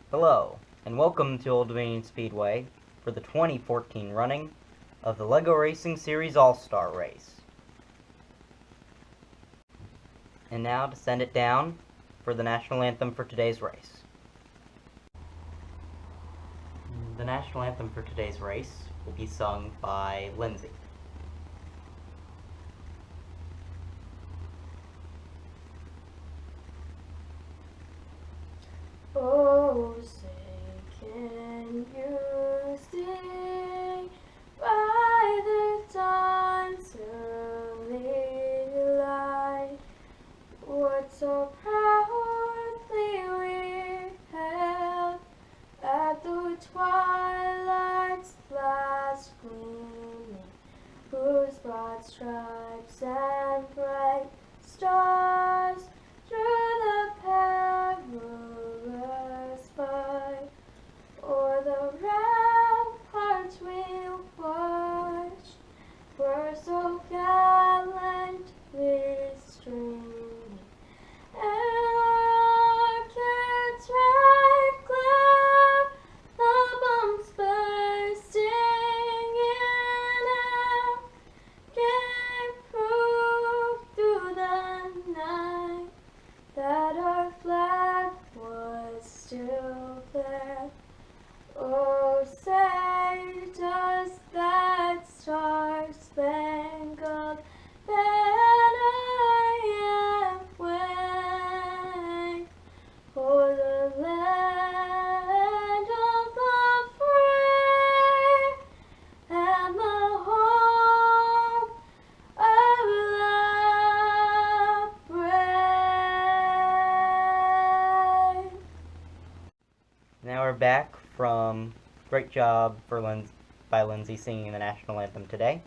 Hello, and welcome to Old Dominion Speedway for the 2014 running of the LEGO Racing Series All-Star Race. And now to send it down for the national anthem for today's race. The national anthem for today's race will be sung by Lindsay. Oh, say, can you see by the dawn's early light what so proudly we hailed at the twilight's last gleaming, whose broad stripes and bright stars through the perilous fight o'er the ramparts we watched were so gallantly streaming, and rockets right glare, the bombs bursting in air, gave proof through the night that our flag was still there. Oh, say, does that star-spangled banner yet wave o'er the land of the free and the home of the brave? Now we're back from great job by Lindsay singing the national anthem today.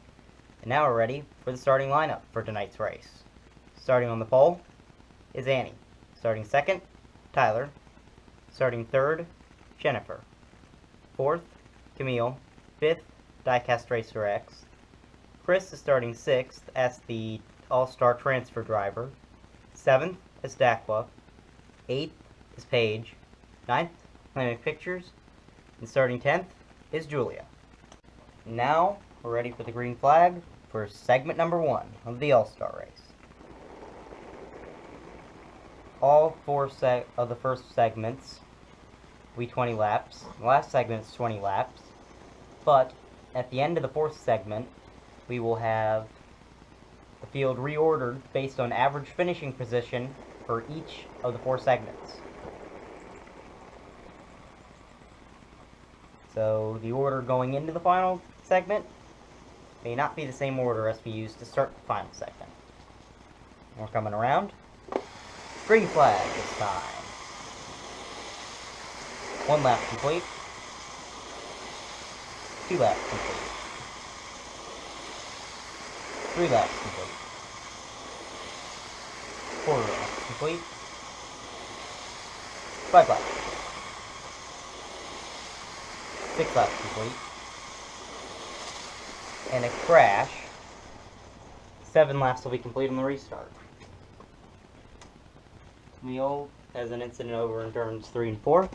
And now we're ready for the starting lineup for tonight's race. Starting on the pole is Annie. Starting second, Tyler. Starting third, Jennifer. Fourth, Camille. Fifth, Diecast Racer X. Chris is starting sixth as the All-Star Transfer Driver. Seventh is Daqua. Eighth is Paige. Ninth, Planet Pictures. And starting 10th is Julia. Now, we're ready for the green flag for segment number 1 of the All-Star Race. All four of the first segments will be 20 laps. The last segment is 20 laps. But at the end of the fourth segment, we will have the field reordered based on average finishing position for each of the 4 segments. So the order going into the final segment may not be the same order as we used to start the final segment. We're coming around. Green flag this time. 1 lap complete. 2 laps complete. 3 laps complete. 4 laps complete. 5 laps complete. 6 laps complete. And a crash. 7 laps will be complete on the restart. Camille has an incident over in turns 3 and 4.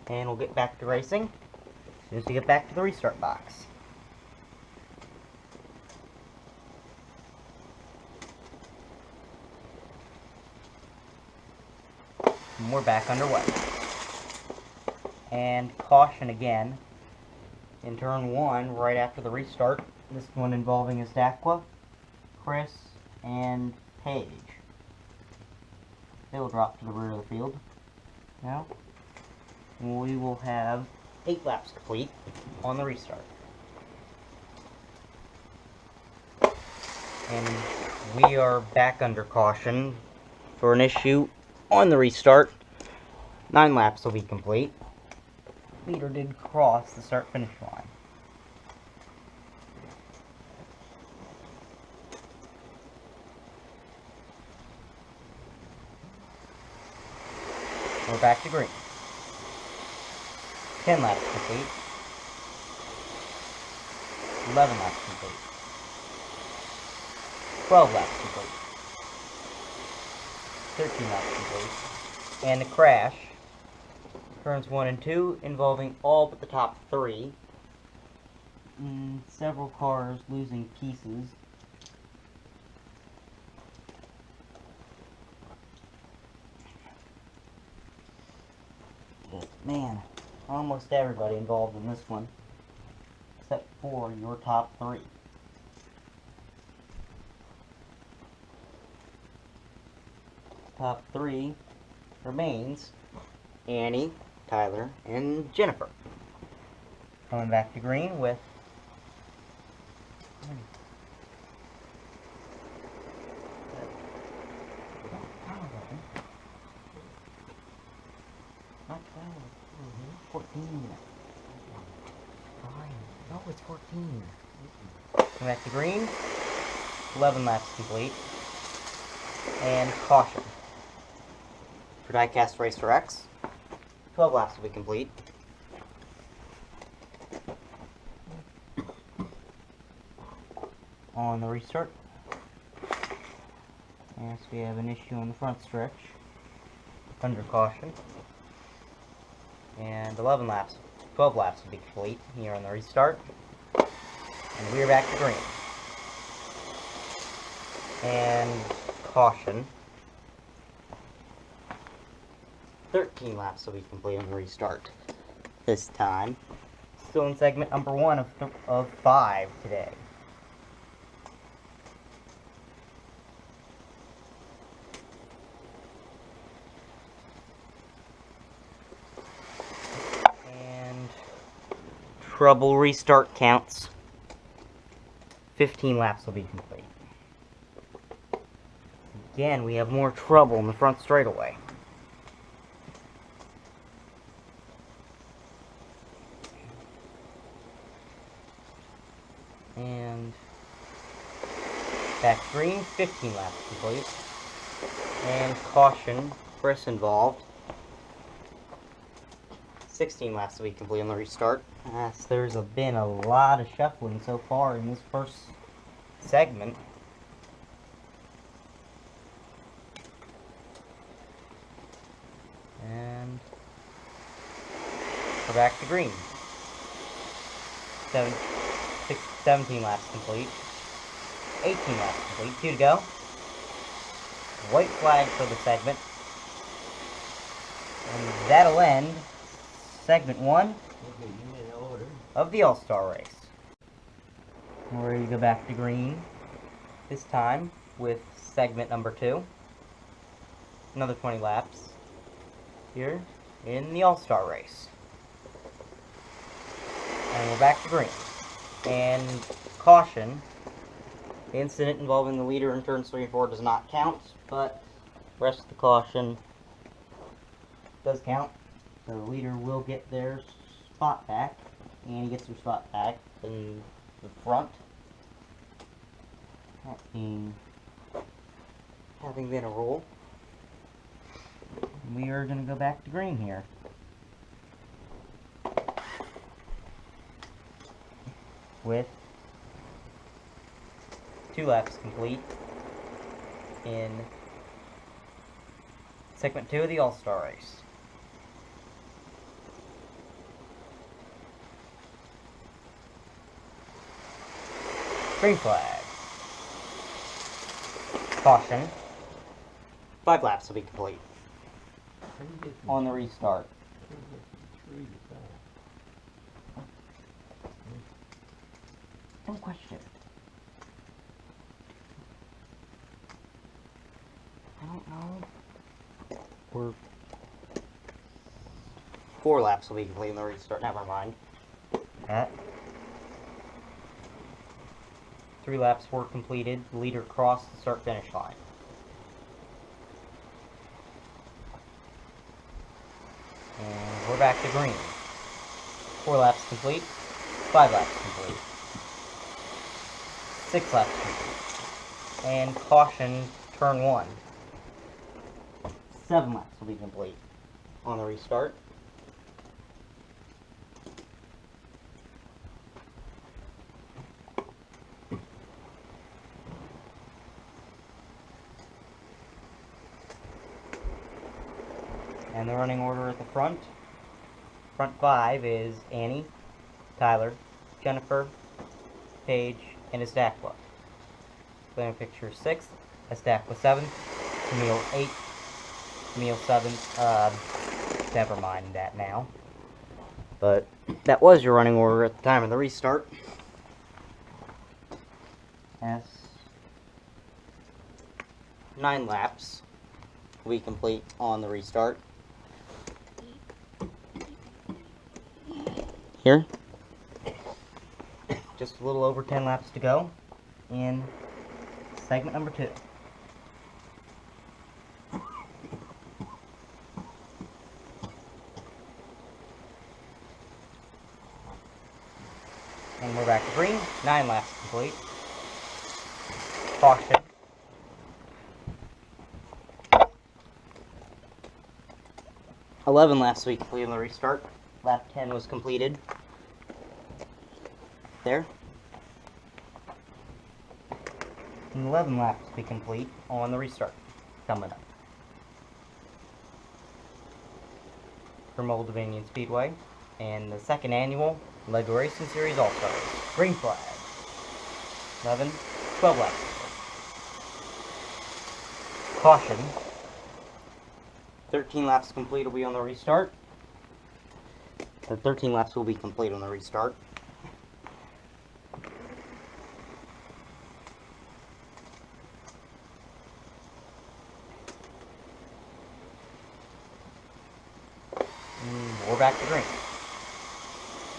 And we'll get back to racing as soon as we get back to the restart box. And we're back underway. And caution again in turn 1 right after the restart. This one involving is Daqua, Chris, and Paige. They will drop to the rear of the field now. And we will have 8 laps complete on the restart. And we are back under caution for an issue on the restart. 9 laps will be complete. Leader did cross the start-finish line. We're back to green. 10 laps complete. 11 laps complete. 12 laps complete. 13 laps complete. And a crash Turns 1 and 2 involving all but the top 3. And several cars losing pieces. But man, almost everybody involved in this one, except for your top 3. Top 3 remains Annie, Tyler, and Jennifer. Coming back to green with not 12. 14. Fine. No, it's 14. Coming back to green. 11 laps complete. And caution. For Diecast Racer X, 12 laps will be complete. On the restart. Yes, we have an issue on the front stretch. Under caution. And 12 laps will be complete here on the restart. And we're back to green. And caution. 13 laps will be complete on the restart this time. Still in segment number 1 of 5 today. And trouble restart counts. 15 laps will be complete. Again, we have more trouble in the front straightaway. And back green, 15 laps complete. And caution, first involved. 16 laps will be complete on the restart. As there's been a lot of shuffling so far in this first segment. And we're back to green. 17 laps complete. 18 laps complete. 2 to go. White flag for the segment. And that'll end segment 1 of the All-Star race. We're ready to go back to green. This time with segment number 2. Another 20 laps here in the All-Star race. And we're back to green. And caution, the incident involving the leader in turns 3 and 4 does not count, but the rest of the caution does count. So the leader will get their spot back, and he gets their spot back in the front. That being having been a rule. We are going to go back to green here. With 2 laps complete in segment 2 of the All-Star race. Green flag. Caution. 5 laps will be complete on the restart. Don't question. I don't know. We're 4 laps will be complete in the restart. Never mind. That. 3 laps were completed. The leader crossed the start-finish line. And we're back to green. 4 laps complete. 5 laps complete. 6 laps complete. And caution, turn 1. 7 laps will be complete on the restart. And the running order at the front Front 5 is Annie, Tyler, Jennifer, Paige, and Estakwa. Glamour Picture 6th, Estakwa 7th, Camille 8th, Camille 7th. Never mind that now. But that was your running order at the time of the restart. As 9 laps we complete on the restart. Here, just a little over 10 laps to go in segment number 2. And we're back to green. 9 laps complete. Caution. "11 laps we completed on the restart. Lap 10 was completed. There. And 11 laps to be complete on the restart. Coming up. From Old Dominion Speedway. And the 2nd annual LEGO Racing Series All-Stars. Green flag. 12 laps. Caution. 13 laps complete will be on the restart. The 13 laps will be complete on the restart. And we're back to green.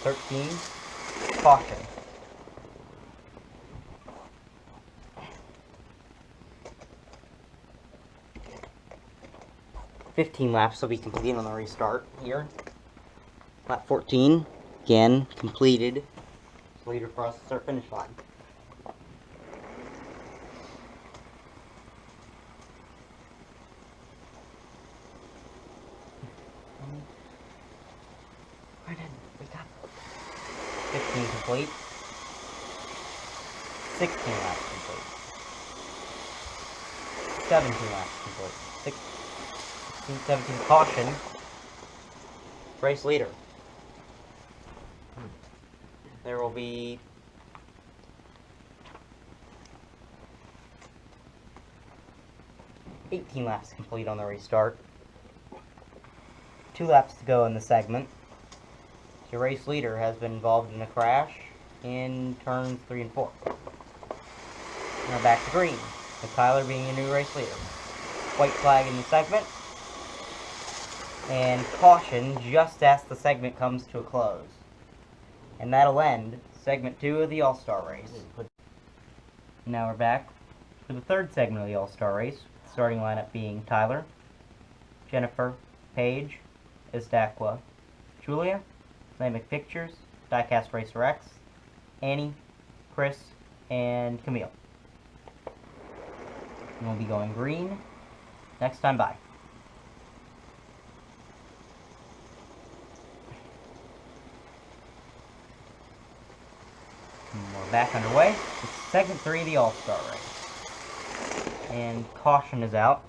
13, caution. "15 laps will be completed on the restart here. Lap 14, again, completed. It's leader for us to start finish line. We got 15 complete. 16 laps complete. 17 laps complete. 16, 17, caution. Race leader. There will be 18 laps complete on the restart. 2 laps to go in the segment. Your race leader has been involved in a crash in turns 3 and 4. Now back to green, with Tyler being your new race leader. White flag in the segment. And caution just as the segment comes to a close. And that'll end segment 2 of the All-Star race. Now we're back for the 3rd segment of the All-Star race. The starting lineup being Tyler, Jennifer, Paige, Estakwa, Julia, Lamech Pictures, Diecast Racer X, Annie, Chris, and Camille. And we'll be going green next time by. And we're back underway. It's segment 3 of the All-Star race. And caution is out.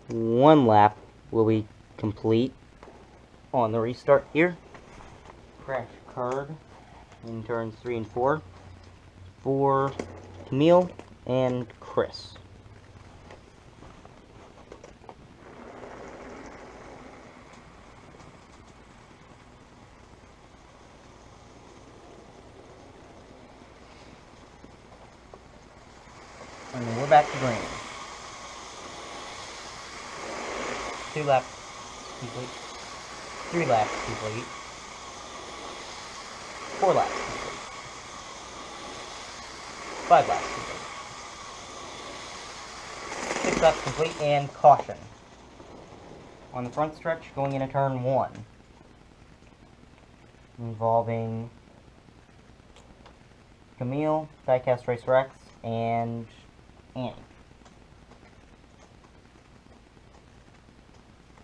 1 lap will be complete on the restart here. Crash occurred in turns 3 and 4 for Camille and Chris. And then we're back to green. 2 laps complete. 3 laps complete. 4 laps complete. 5 laps complete. 6 laps complete, and caution. On the front stretch, going into turn 1. Involving Camille, Diecast Racer X, and Annie.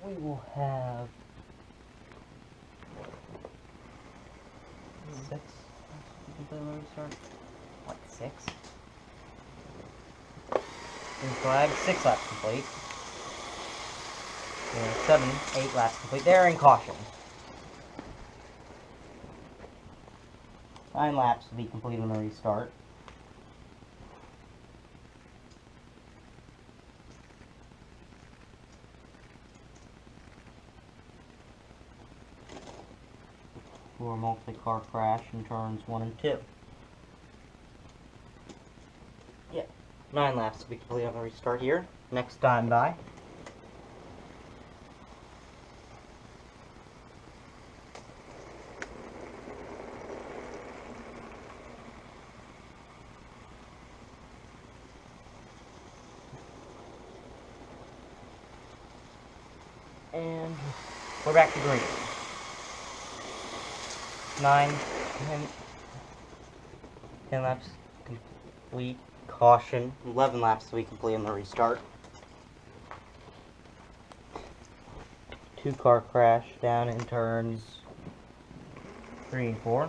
We will have 6. What, 6? Green flag, 6 laps complete. 7, 8 laps complete there, and caution. 9 laps to be complete on the restart. For a multi-car crash in turns 1 and 2. Yeah, 9 laps to be complete on the restart here. Next time by. And we're back to green. 9, 10 laps complete. Caution. 11 laps to be complete on the restart. 2-car crash down in turns 3 and 4.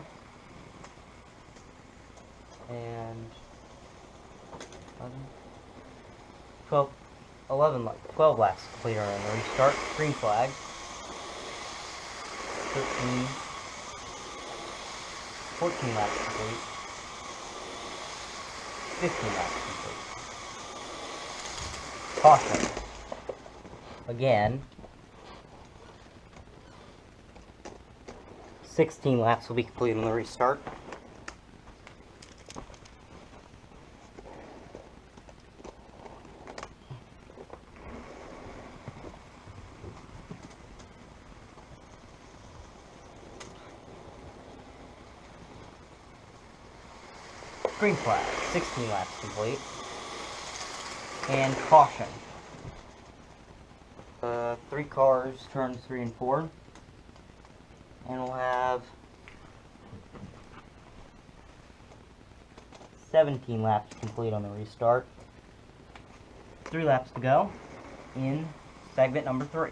And 12 laps complete on the restart. Green flag. 13, 14 laps complete. 15 laps complete. Caution. Again. 16 laps will be complete on the restart. Green flag, 16 laps complete. And caution. 3 cars, turns 3 and 4. And we'll have 17 laps complete on the restart. 3 laps to go in segment number 3.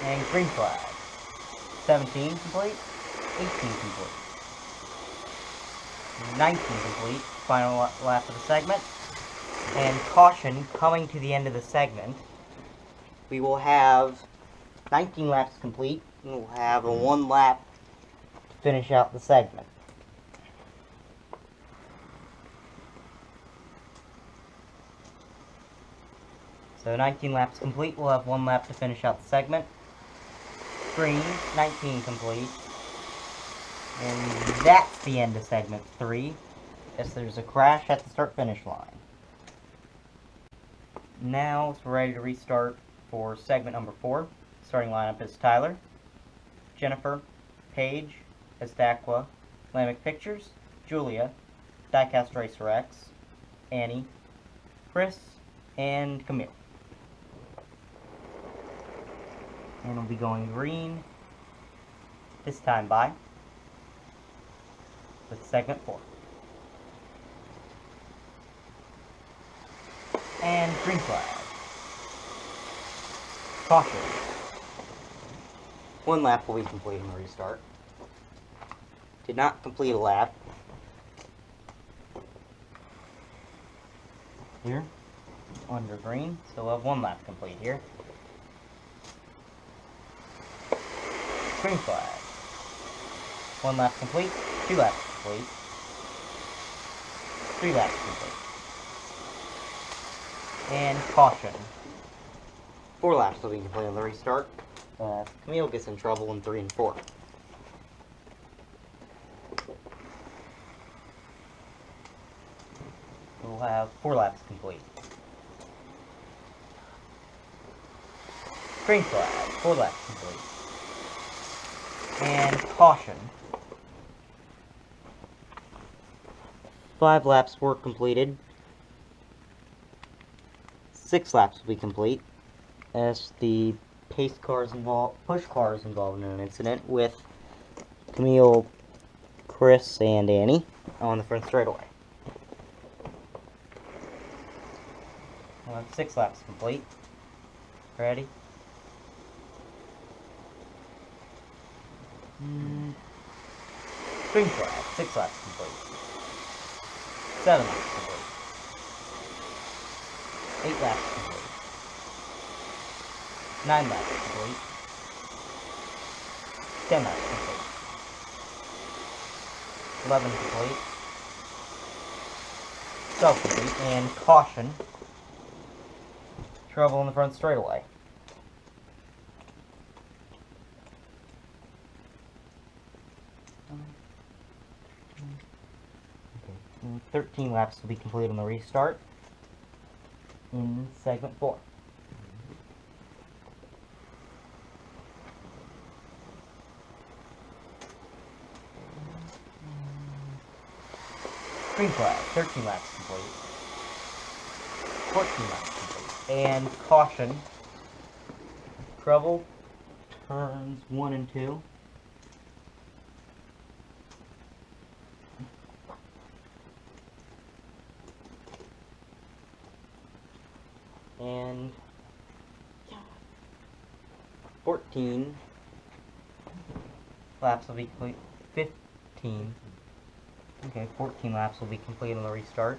And green flag. 17 complete, 18 complete, 19 complete, final lap of the segment. And caution, coming to the end of the segment, we will have 19 laps complete, and we'll have a 1 lap to finish out the segment. So 19 laps complete, we'll have 1 lap to finish out the segment. Green, 19 complete. And that's the end of segment 3. Yes, there's a crash at the start-finish line. Now we're ready to restart for segment number 4. Starting lineup is Tyler, Jennifer, Paige, Estaqua, Lamech Pictures, Julia, Diecast Racer X, Annie, Chris, and Camille. And we'll be going green this time by with segment 4. And green flag. Caution. 1 lap will be complete in the restart. Did not complete a lap. Here. Under green. So we'll have 1 lap complete here. Green flag. 1 lap complete. 2 laps complete. 3 laps complete. And caution. 4 laps will be complete on the restart. Camille gets in trouble in 3 and 4. We'll have 4 laps complete. Green flag, 4 laps complete. And caution. 5 laps were completed. 6 laps will be complete, as the push cars involved in an incident with Camille, Chris, and Annie on the front straightaway. We'll have 6 laps complete. Ready? Green flag, 6 laps complete. 7 laps complete. 8 laps complete. 9 laps complete. 10 laps complete. 11 complete. 12 complete. And caution. Trouble in the front straightaway. Okay. 13 laps will be completed on the restart in segment 4. Green flag, 13 laps complete. 14 laps complete. And caution. Trouble. Turns 1 and 2. And 14 laps will be complete. 15. Okay, 14 laps will be complete on the restart.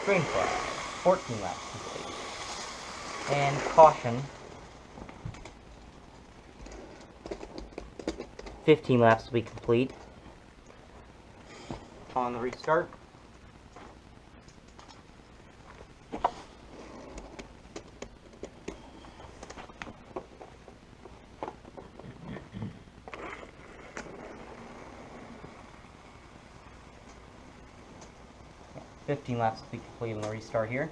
Green flag, 14 laps complete. And caution, 15 laps will be complete on the restart. Yeah, 15 laps will be complete on the restart here.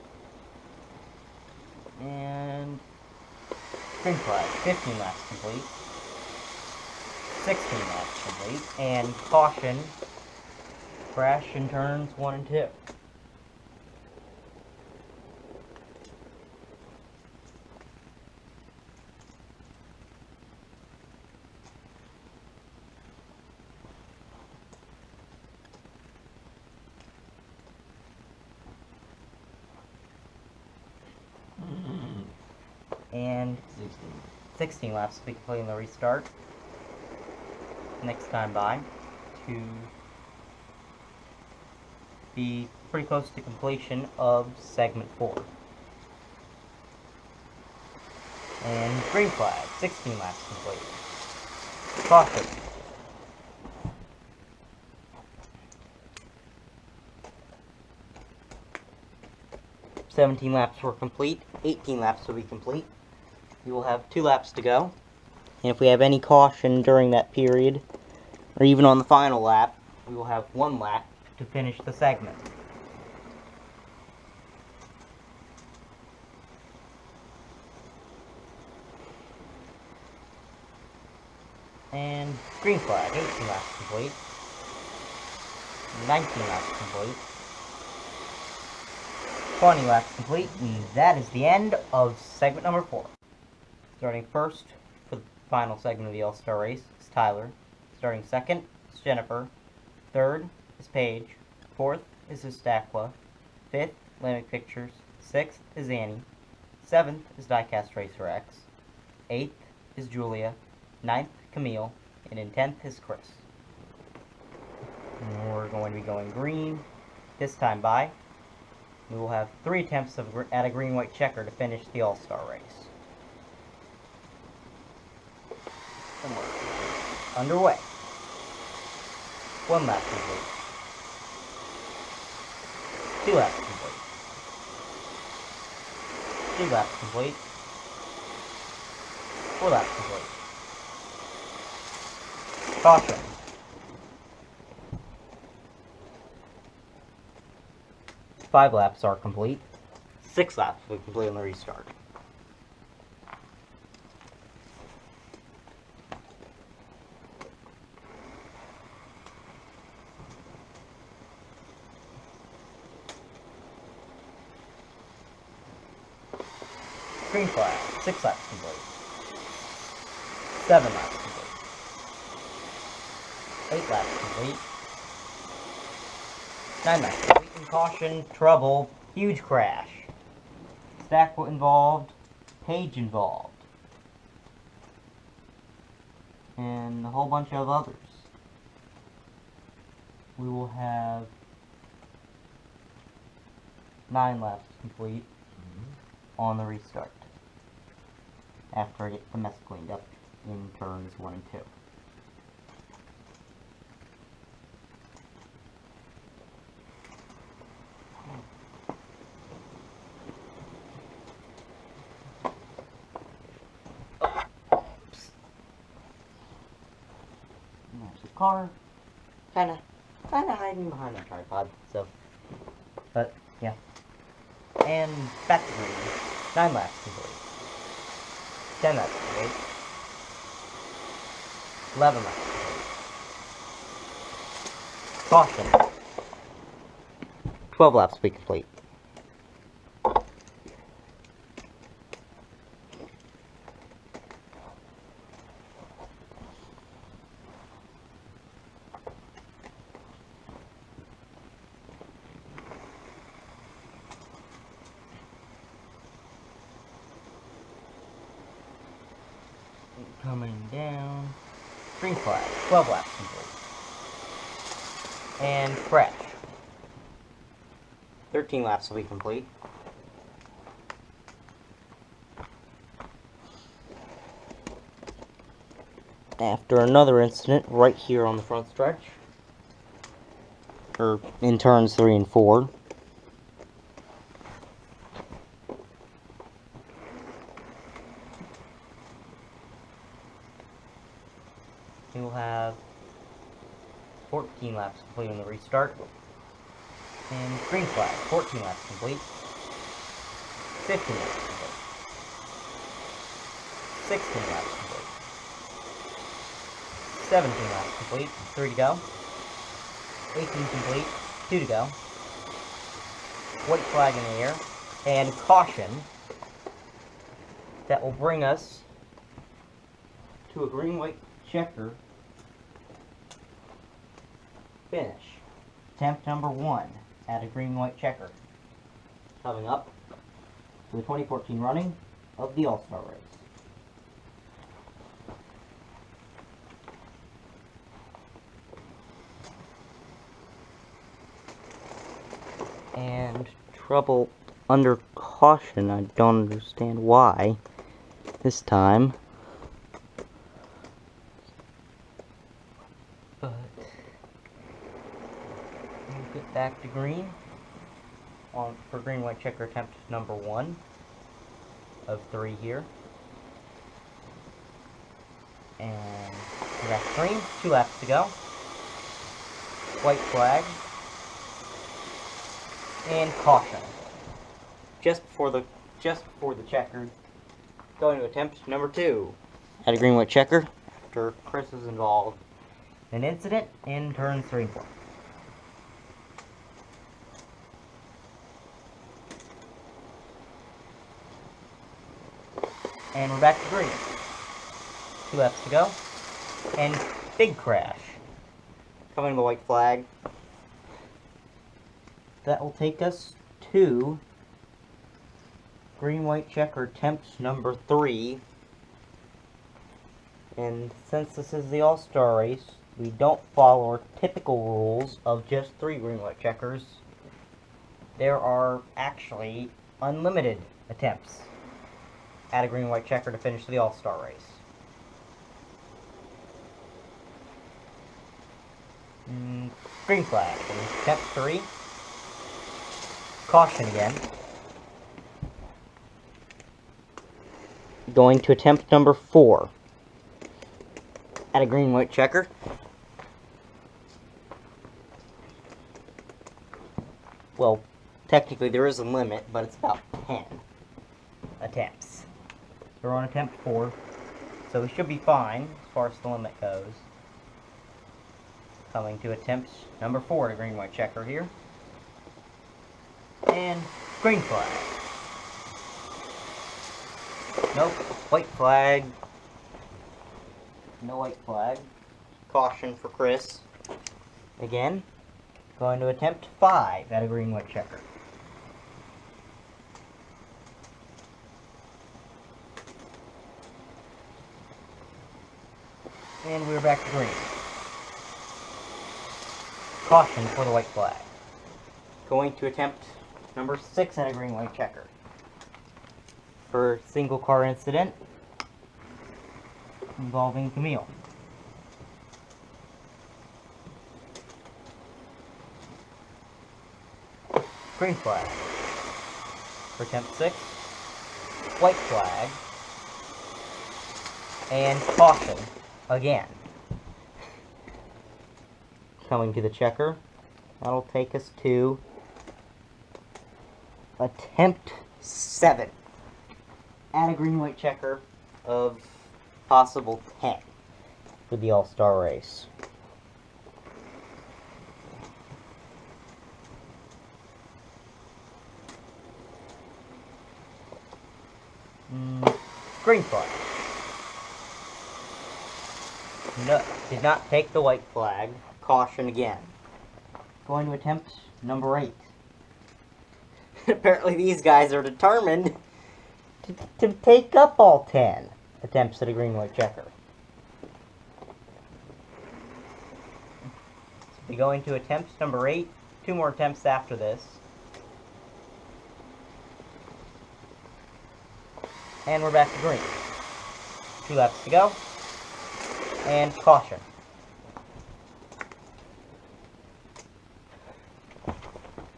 And green flag, 15 laps complete. 16 laps complete. And caution, crash in turns 1 and 2. And 16 laps will be completed on the restart. Next time by to be pretty close to completion of segment 4. And green flag, 16 laps complete. Caution. "17 laps were complete, 18 laps will be complete. You will have 2 laps to go. And if we have any caution during that period, or even on the final lap, we will have 1 lap to finish the segment. And green flag, 18 laps complete. 19 laps complete. 20 laps complete, and that is the end of segment number 4. Starting first for the final segment of the All-Star race is Tyler. Starting second is Jennifer. Third is Paige. Fourth is Istakwa. Fifth, Lamech Pictures. Sixth is Annie. Seventh is Diecast Racer X. Eighth is Julia. Ninth, Camille. And in 10th is Chris. And we're going to be going green this time by. We will have 3 attempts at a green-white checker to finish the All-Star race. And we're underway. 1 lap complete. 2 laps complete. 3 laps complete. 4 laps complete. Caution. Five laps are complete. 6 laps will be complete on the restart. Green flag, 6 laps complete. 7 laps complete. 8 laps complete. 9 laps complete. And caution, trouble, Huge crash. Stack involved. Page involved. And a whole bunch of others. We will have 9 laps complete on the restart. After I get the mess cleaned up in turns 1 and 2. There's the car, kinda hiding behind the tripod, so, but, yeah. And back to green, 9 laps complete, 10 laps complete, 11 laps complete, caution, 12 laps to be complete. Coming down. Green flag. 12 laps complete. And crash. 13 laps will be complete. After another incident right here on the front stretch. Or in turns 3 and 4. We will have 14 laps complete on the restart. And green flag, 14 laps complete. 15 laps complete. 16 laps complete. 17 laps complete, 3 to go. 18 complete, 2 to go. White flag in the air. And caution. That will bring us to a green-white checker finish. Attempt number 1 at a green-white checker. Coming up to the 2014 running of the All-Star Race. And trouble under caution. I don't understand why this time. But we'll get back to green for green-white checker attempt number 1 of 3 here. And we're back to green, 2 laps to go. White flag. And caution. Just before the checker. Going to attempt number 2 at a green-white checker after Chris is involved in an incident in turns 3 and 4. And we're back to green. 2 laps to go. And big crash. Coming to the white flag. That will take us to green-white checker attempt number 3. And since this is the All-Star Race, we don't follow our typical rules of just 3 green-white checkers. There are actually unlimited attempts at a green-white checker to finish the All-Star Race. Green flag. Attempt 3. Caution again. Going to attempt number 4 at a green-white checker. Well, technically there is a limit, but it's about 10 attempts. We're on attempt 4, so we should be fine as far as the limit goes. Coming to attempt number 4 at a green-white checker here. And green flag. Nope, white flag. No white flag. Caution for Chris. Again, going to attempt 5 at a green-white checker. And we're back to green. Caution for the white flag. Going to attempt number 6 in a green-white checker. For single car incident involving Camille. Green flag. For attempt 6. White flag. And caution again. Coming to the checker. That'll take us to attempt 7 at a green-white checker of possible 10 for the All-Star race. Green flag. No, did not take the white flag. Caution again. Going to attempt number 8. Apparently these guys are determined to take up all 10 attempts at a green-white checker. So we're going to attempt number 8. 2 more attempts after this. And we're back to green. 2 laps to go. And caution.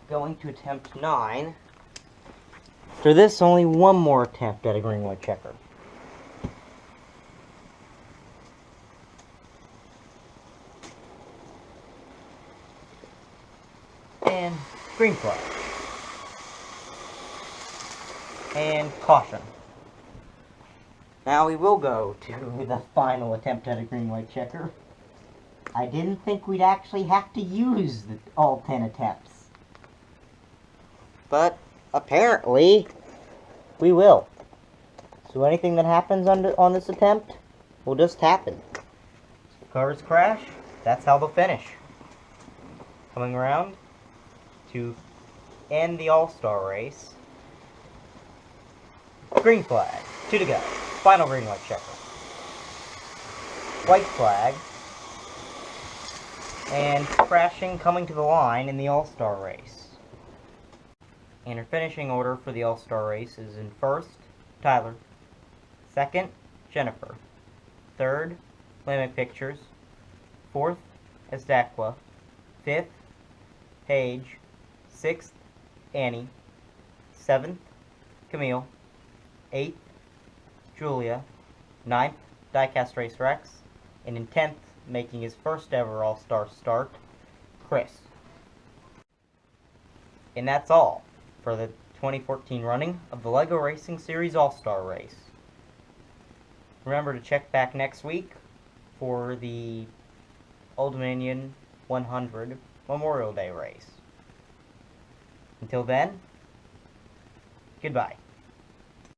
Going to attempt 9. After this, only 1 more attempt at a green-white checker. And green flag. And caution. Now we will go to the final attempt at a green-white checker. I didn't think we'd actually have to use all 10 attempts. But apparently, we will. So anything that happens on this attempt will just happen. If cars crash, that's how they'll finish. Coming around to end the All-Star race. Green flag, 2 to go. Final green-white checker. White flag. And crashing coming to the line in the All-Star race. And our finishing order for the All-Star race is in first, Tyler. Second, Jennifer. Third, Lamech Pictures. Fourth, Esdaqua. Fifth, Paige. Sixth, Annie. Seventh, Camille. Eighth, Julia. Ninth, Diecast Race Rex. And in 10th, making his first ever All-Star start, Chris. And that's all for the 2014 running of the LEGO Racing Series All-Star Race. Remember to check back next week for the Old Dominion 100 Memorial Day race. Until then, goodbye.